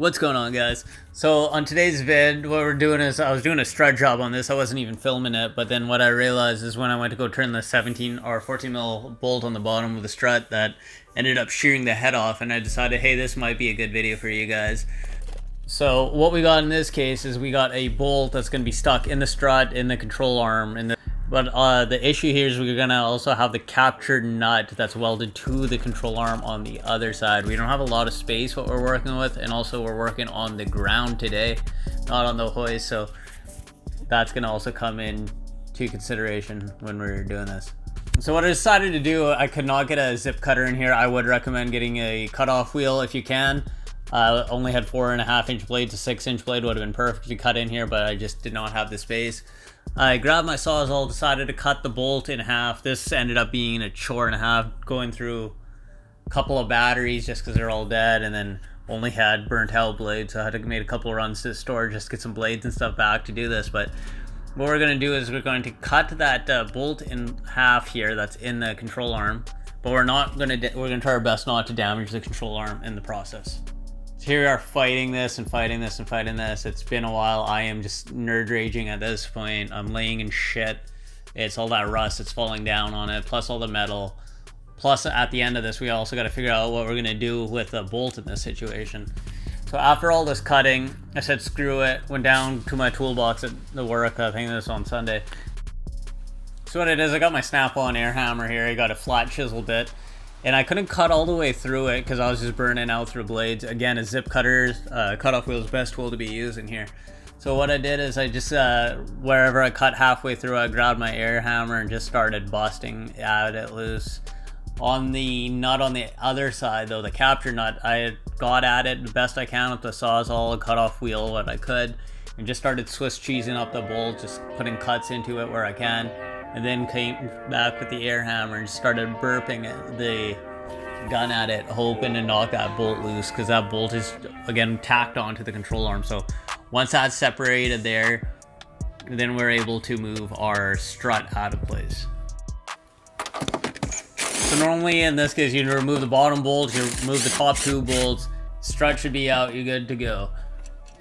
What's going on, guys? So on today's vid, what we're doing is I was doing a strut job on this. I wasn't even filming it, but then what I realized is when I went to go turn the 17 or 14 mil bolt on the bottom of the strut, that ended up shearing the head off, and I decided, hey, this might be a good video for you guys. So what we got in this case is we got a bolt that's going to be stuck in the strut, in the control arm, but the issue here is we're going to also have the captured nut that's welded to the control arm on the other side. We don't have a lot of space what we're working with, and also we're working on the ground today, not on the hoist, so that's going to also come in to consideration when we're doing this. So what I decided to do, I could not get a zip cutter in here. I would recommend getting a cutoff wheel if you can. Only had 4.5 inch blades. A 6 inch blade would have been perfect to cut in here, but I just did not have the space. I grabbed my sawzall, decided to cut the bolt in half. This ended up being a chore and a half, going through a couple of batteries just because they're all dead, and then only had burnt out blades, so I had to make a couple of runs to the store just to get some blades and stuff back to do this. But what we're going to do is we're going to cut that bolt in half here that's in the control arm, but we're going to try our best not to damage the control arm in the process. So here we are fighting this and fighting this and fighting this. It's been a while. I am just nerd raging at this point. I'm laying in shit. It's all that rust that's falling down on it, plus all the metal. Plus at the end of this, we also got to figure out what we're going to do with the bolt in this situation. So after all this cutting, I said screw it. Went down to my toolbox at the work. I think this was on Sunday. So what it is, I got my Snapon air hammer here. I got a flat chisel bit. And I couldn't cut all the way through it because I was just burning out through blades. Again, a zip cutter, cutoff wheel is the best tool to be using here. So what I did is I just, wherever I cut halfway through, I grabbed my air hammer and just started busting at it loose. On the nut on the other side though, the capture nut, I got at it the best I can with the sawzall, cutoff wheel, what I could, and just started Swiss cheesing up the bolt, just putting cuts into it where I can. And then came back with the air hammer and started burping the gun at it, hoping to knock that bolt loose, because that bolt is, again, tacked onto the control arm. So once that's separated there, then we're able to move our strut out of place. So normally in this case, you remove the bottom bolt, you remove the top two bolts, strut should be out, you're good to go.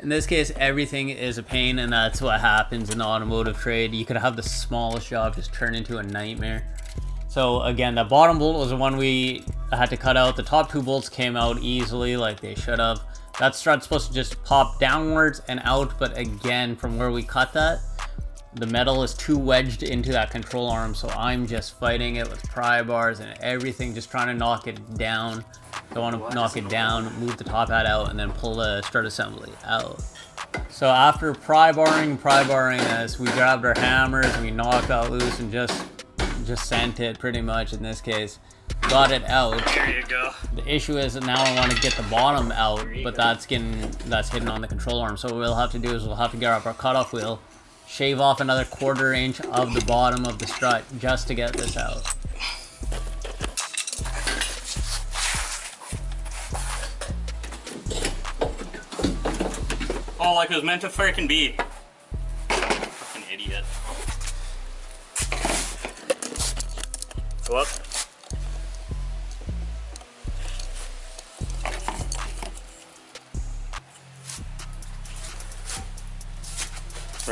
In this case, everything is a pain, and that's what happens in the automotive trade. You could have the smallest job just turn into a nightmare. So again, the bottom bolt was the one we had to cut out. The top two bolts came out easily, like they should have. That strut's supposed to just pop downwards and out, but again, from where we cut that, the metal is too wedged into that control arm, so I'm just fighting it with pry bars and everything, just trying to knock it down. I want to knock it down, move the top hat out, and then pull the strut assembly out. So after pry barring this, we grabbed our hammers and we knocked that loose and just sent it pretty much in this case. Got it out. There you go. The issue is that now I want to get the bottom out, but that's hidden on the control arm. So what we'll have to do is we'll have to grab our cutoff wheel, shave off another 1/4 inch of the bottom of the strut just to get this out. Oh, like it was meant to freaking be. Fucking idiot. Go up.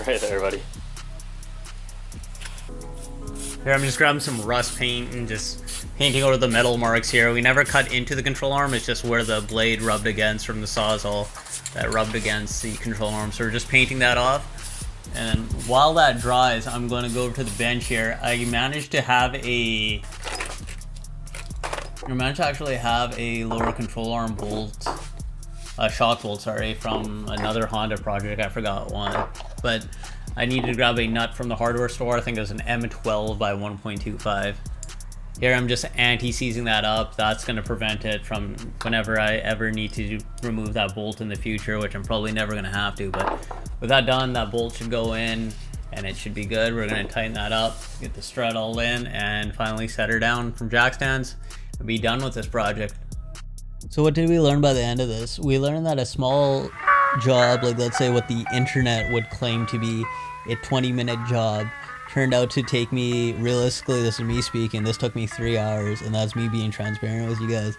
Right there, buddy. Here, I'm just grabbing some rust paint and just painting over the metal marks here. We never cut into the control arm, it's just where the blade rubbed against from the sawzall that rubbed against the control arm. So we're just painting that off. And while that dries, I'm going to go over to the bench here. I managed to actually have a lower control arm bolt, shock bolt, sorry, from another Honda project. I forgot one. But I needed to grab a nut from the hardware store. I think it was an M12 by 1.25. Here I'm just anti-seizing that up. That's going to prevent it from whenever I ever need to remove that bolt in the future, which I'm probably never going to have to. But with that done, that bolt should go in and it should be good. We're going to tighten that up, get the strut all in, and finally set her down from jack stands and be done with this project. So what did we learn by the end of this? We learned that a small job, like let's say what the internet would claim to be a 20-minute job, turned out to take me, realistically, this is me speaking, this took me 3 hours, and that's me being transparent with you guys.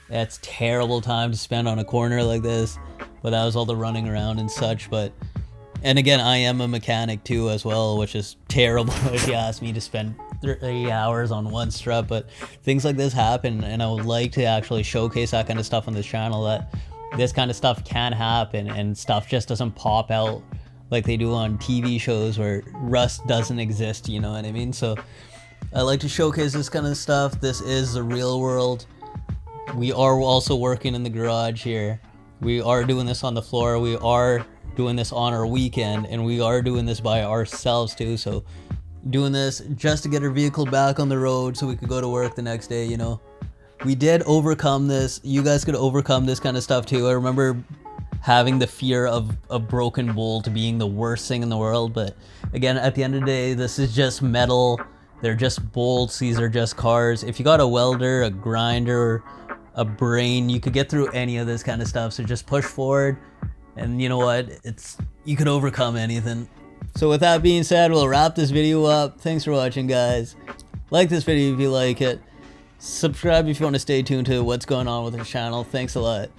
That's terrible time to spend on a corner like this, but that was all the running around and such. But and again, I am a mechanic too as well, which is terrible if you ask me to spend 3 hours on one strut. But things like this happen, and I would like to actually showcase that kind of stuff on this channel, that this kind of stuff can happen and stuff just doesn't pop out like they do on TV shows where rust doesn't exist, you know what I mean? So I like to showcase this kind of stuff. This is the real world. We are also working in the garage here. We are doing this on the floor. We are doing this on our weekend, and we are doing this by ourselves too. So doing this just to get our vehicle back on the road so we could go to work the next day, you know. We did overcome this. You guys could overcome this kind of stuff too. I remember having the fear of a broken bolt being the worst thing in the world, but again, at the end of the day, this is just metal. They're just bolts. These are just cars. If you got a welder, a grinder, a brain, you could get through any of this kind of stuff. So just push forward, and you know what, you could overcome anything. So with that being said, we'll wrap this video up. Thanks for watching, guys. Like this video if you like it. Subscribe if you want to stay tuned to what's going on with the channel. Thanks a lot.